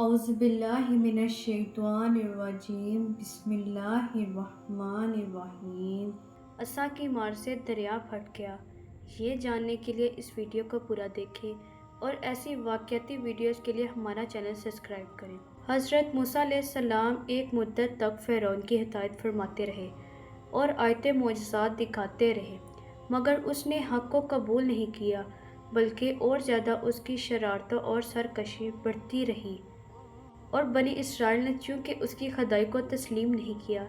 اعوذ باللہ من الشیطان الرجیم بسم اللہ الرحمن الرحیم۔ عصا کی مار سے دریا پھٹ گیا۔ یہ جاننے کے لیے اس ویڈیو کو پورا دیکھیں اور ایسی واقعاتی ویڈیوز کے لیے ہمارا چینل سبسکرائب کریں۔ حضرت موسیٰ علیہ السلام ایک مدت تک فرعون کی ہدایت فرماتے رہے اور آیت معجزات دکھاتے رہے، مگر اس نے حق کو قبول نہیں کیا، بلکہ اور زیادہ اس کی شرارتوں اور سرکشی بڑھتی رہی، اور بنی اسرائیل نے چونکہ اس کی خدائی کو تسلیم نہیں کیا،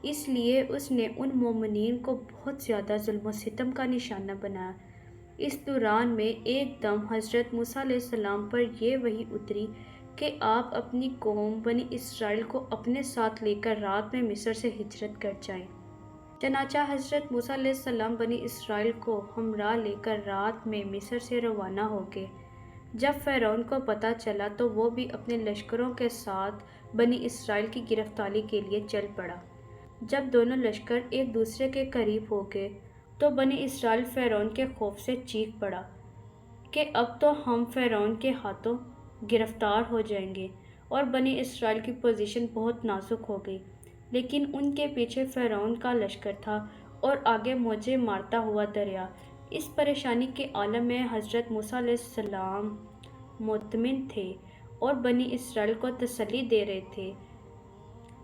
اس لیے اس نے ان مومنین کو بہت زیادہ ظلم و ستم کا نشانہ بنایا۔ اس دوران میں ایک دم حضرت موسیٰ علیہ السلام پر یہ وحی اتری کہ آپ اپنی قوم بنی اسرائیل کو اپنے ساتھ لے کر رات میں مصر سے ہجرت کر جائیں۔ چنانچہ حضرت موسیٰ علیہ السلام بنی اسرائیل کو ہمراہ لے کر رات میں مصر سے روانہ ہو گئے۔ جب فرعون کو پتہ چلا تو وہ بھی اپنے لشکروں کے ساتھ بنی اسرائیل کی گرفتاری کے لیے چل پڑا۔ جب دونوں لشکر ایک دوسرے کے قریب ہو گئے تو بنی اسرائیل فرعون کے خوف سے چیخ پڑا کہ اب تو ہم فرعون کے ہاتھوں گرفتار ہو جائیں گے، اور بنی اسرائیل کی پوزیشن بہت نازک ہو گئی۔ لیکن ان کے پیچھے فرعون کا لشکر تھا اور آگے موجیں مارتا ہوا دریا۔ اس پریشانی کے عالم میں حضرت موسیٰ علیہ السلام مطمئن تھے اور بنی اسرائیل کو تسلی دے رہے تھے۔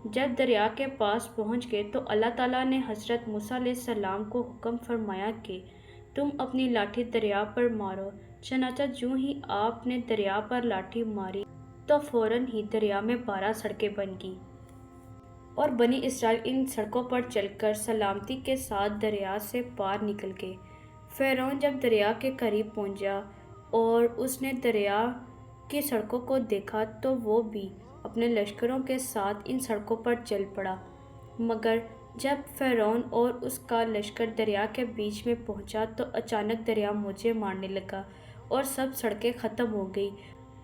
جب دریا کے پاس پہنچ گئے تو اللہ تعالیٰ نے حضرت موسیٰ علیہ السلام کو حکم فرمایا کہ تم اپنی لاٹھی دریا پر مارو۔ چنانچہ جوں ہی آپ نے دریا پر لاٹھی ماری تو فوراً ہی دریا میں 12 سڑکیں بن گئیں، اور بنی اسرائیل ان سڑکوں پر چل کر سلامتی کے ساتھ دریا سے پار نکل گئے۔ فرعون جب دریا کے قریب پہنچا اور اس نے دریا کی سڑکوں کو دیکھا تو وہ بھی اپنے لشکروں کے ساتھ ان سڑکوں پر چل پڑا، مگر جب فرعون اور اس کا لشکر دریا کے بیچ میں پہنچا تو اچانک دریا موجیں مارنے لگا اور سب سڑکیں ختم ہو گئیں،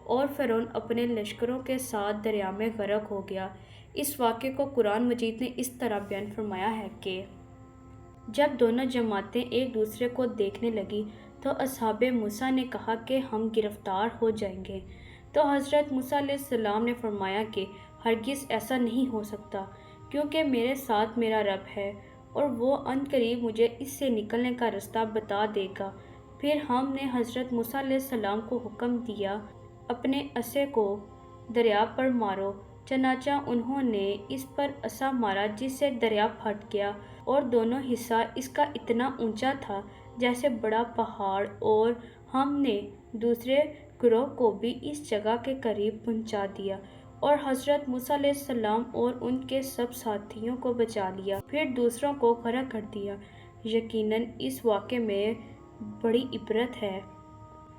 اور فرعون اپنے لشکروں کے ساتھ دریا میں غرق ہو گیا۔ اس واقعے کو قرآن مجید نے اس طرح بیان فرمایا ہے کہ جب دونوں جماعتیں ایک دوسرے کو دیکھنے لگیں تو اصحاب موسیٰ نے کہا کہ ہم گرفتار ہو جائیں گے، تو حضرت موسیٰ علیہ السلام نے فرمایا کہ ہرگز ایسا نہیں ہو سکتا، کیونکہ میرے ساتھ میرا رب ہے اور وہ عنقریب مجھے اس سے نکلنے کا راستہ بتا دے گا۔ پھر ہم نے حضرت موسیٰ علیہ السلام کو حکم دیا اپنے عصے کو دریا پر مارو۔ چنانچہ انہوں نے اس پر عصا مارا جس سے دریا پھٹ گیا، اور دونوں حصہ اس کا اتنا اونچا تھا جیسے بڑا پہاڑ، اور ہم نے دوسرے گروہ کو بھی اس جگہ کے قریب پہنچا دیا اور حضرت موسیٰ علیہ السلام اور ان کے سب ساتھیوں کو بچا لیا، پھر دوسروں کو غرق کر دیا۔ یقیناً اس واقعے میں بڑی عبرت ہے،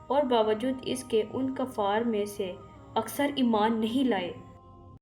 اور باوجود اس کے ان کفار میں سے اکثر ایمان نہیں لائے۔